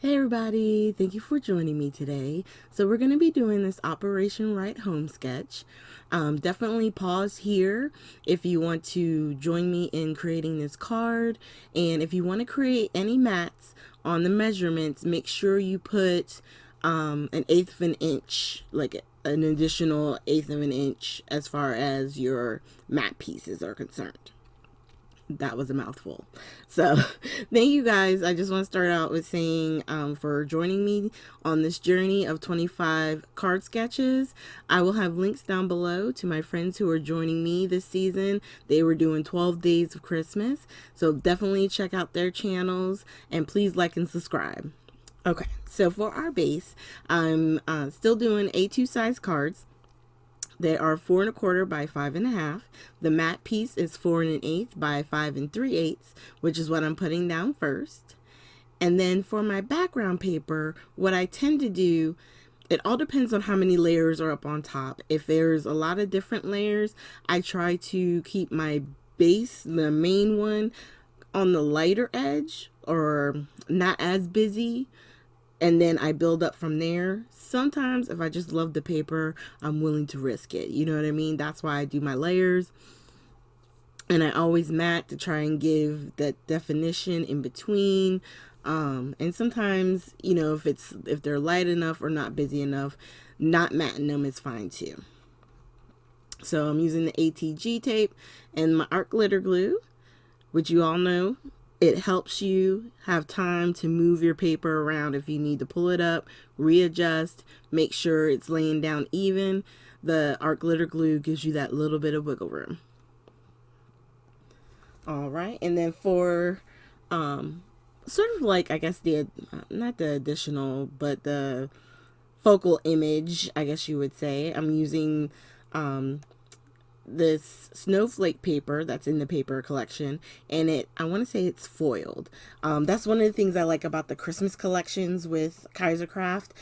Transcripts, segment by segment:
Hey everybody, thank you for joining me today. So we're going to be doing this Operation Right Home sketch. Definitely pause here if you want to join me in creating this card. And if you want to create any mats on the measurements, make sure you put an eighth of an inch, like an additional eighth of an inch as far as your mat pieces are concerned. That was a mouthful. So thank you guys. I just want to start out with saying for joining me on this journey of 25 card sketches. I will have links down below to my friends who are joining me this season. They were doing 12 days of Christmas. So definitely check out their channels and please like and subscribe. Okay, so for our base, I'm still doing A2 size cards. They are 4 1/4 by 5 1/2. The mat piece is 4 1/8 by 5 3/8, which is what I'm putting down first. And then for my background paper, what I tend to do, it all depends on how many layers are up on top. If there's a lot of different layers, I try to keep my base, the main one, on the lighter edge or not as busy. And then I build up from there. Sometimes if I just love the paper, I'm willing to risk it. You know what I mean? That's why I do my layers. And I always mat to try and give that definition in between. And sometimes, you know, if they're light enough or not busy enough, not matting them is fine too. So I'm using the ATG tape and my art glitter glue, which you all know. It helps you have time to move your paper around if you need to pull it up, readjust, make sure it's laying down even. The art glitter glue gives you that little bit of wiggle room. All right, and then for sort of like, I guess not the additional, but the focal image, I guess you would say, I'm using this snowflake paper that's in the paper collection, and I want to say it's foiled. That's one of the things I like about the Christmas collections with Kaisercraft.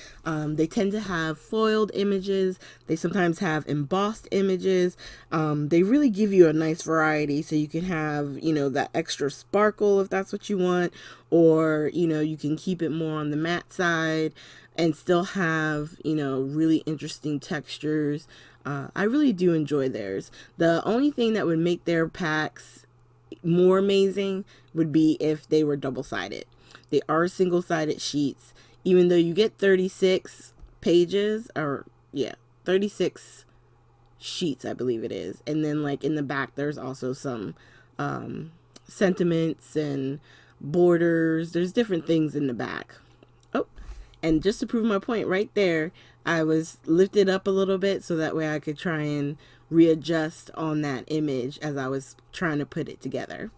They tend to have foiled images. They sometimes have embossed images. They really give you a nice variety, so you can have, you know, that extra sparkle if that's what you want, or, you know, you can keep it more on the matte side and still have, you know, really interesting textures. I really do enjoy theirs. The only thing that would make their packs more amazing would be if they were double-sided. They are single-sided sheets. Even though you get 36 pages, or yeah, 36 sheets, I believe it is. And then like in the back, there's also some sentiments and borders. There's different things in the back. Oh, and just to prove my point right there, I was lifted up a little bit so that way I could try and readjust on that image as I was trying to put it together.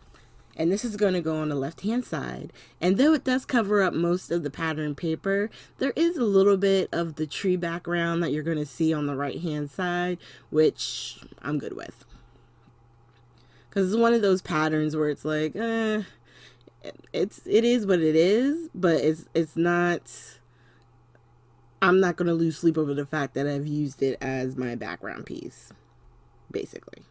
And this is going to go on the left hand side. And though it does cover up most of the pattern paper, there is a little bit of the tree background that you're going to see on the right hand side, which I'm good with. Because it's one of those patterns where it's like, it is what it is, but it's not... I'm not going to lose sleep over the fact that I've used it as my background piece, basically.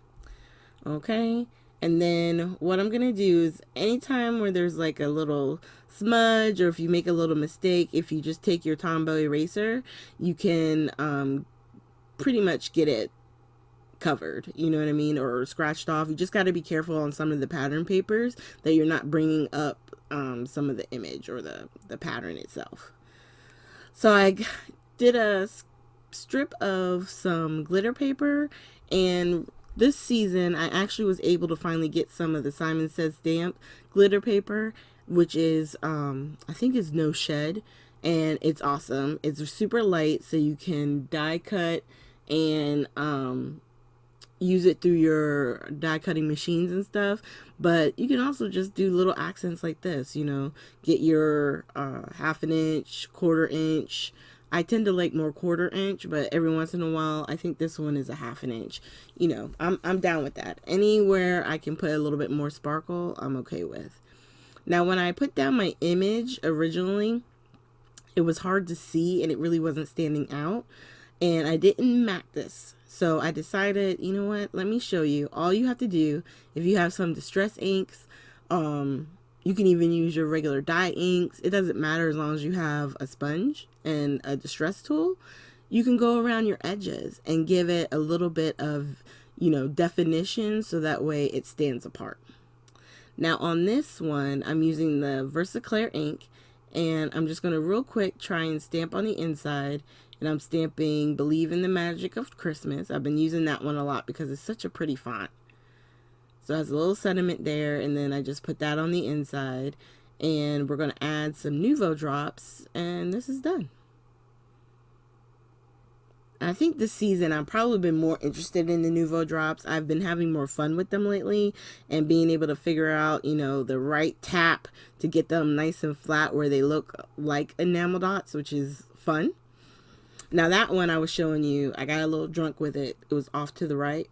Okay, and then what I'm going to do is anytime where there's like a little smudge, or if you make a little mistake, if you just take your Tombow eraser, you can pretty much get it covered, you know what I mean, or scratched off. You just got to be careful on some of the pattern papers that you're not bringing up some of the image or the pattern itself. So I did a strip of some glitter paper, and this season I actually was able to finally get some of the Simon Says Stamp glitter paper, which is I think is no shed, and it's awesome. It's super light, so you can die cut and use it through your die cutting machines and stuff, but you can also just do little accents like this, you know, get your 1/2 inch, 1/4 inch. I tend to like more 1/4 inch, but every once in a while I think this one is a 1/2 inch. You know, I'm down with that. Anywhere I can put a little bit more sparkle, I'm okay with. Now when I put down my image originally, it was hard to see and it really wasn't standing out, and I didn't mat this. So I decided, you know what, let me show you. All you have to do, if you have some Distress inks, You can even use your regular dye inks. It doesn't matter as long as you have a sponge and a distress tool. You can go around your edges and give it a little bit of, definition so that way it stands apart. Now on this one, I'm using the Versaclear ink, and I'm just going to real quick try and stamp on the inside, and I'm stamping Believe in the Magic of Christmas. I've been using that one a lot because it's such a pretty font. So it has a little sentiment there, and then I just put that on the inside, and we're going to add some Nuvo drops, and this is done. I think this season I've probably been more interested in the Nuvo drops. I've been having more fun with them lately and being able to figure out, the right tap to get them nice and flat where they look like enamel dots, which is fun. Now that one I was showing you, I got a little drunk with it. It was off to the right.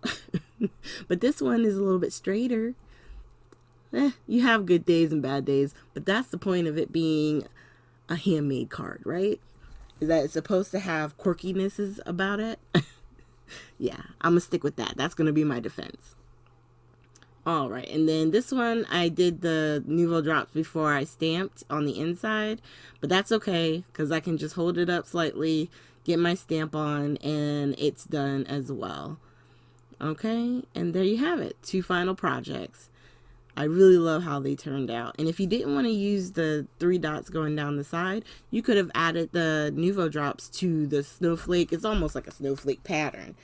But this one is a little bit straighter. You have good days and bad days, but that's the point of it being a handmade card, right? Is that it's supposed to have quirkinesses about it. Yeah, I'm gonna stick with that. That's gonna be my defense. All right, and then this one, I did the Nuvo drops before I stamped on the inside, but that's okay because I can just hold it up slightly, get my stamp on, and it's done as well. Okay, and there you have it. 2 final projects. I really love how they turned out. And if you didn't want to use the 3 dots going down the side, you could have added the Nuvo drops to the snowflake. It's almost like a snowflake pattern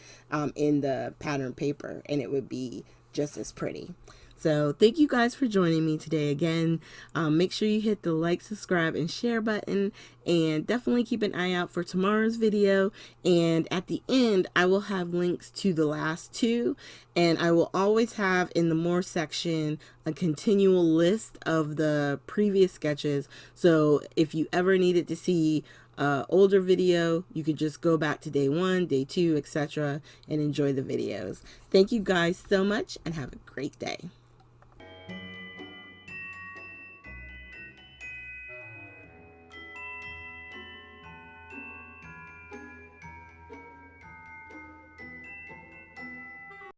in the pattern paper, and it would be just as pretty. So thank you guys for joining me today again. Make sure you hit the like, subscribe, and share button, and definitely keep an eye out for tomorrow's video. And at the end, I will have links to the last 2, and I will always have in the more section a continual list of the previous sketches. So if you ever needed to see older video, you could just go back to day 1, day 2, etc. and enjoy the videos. Thank you guys so much and have a great day.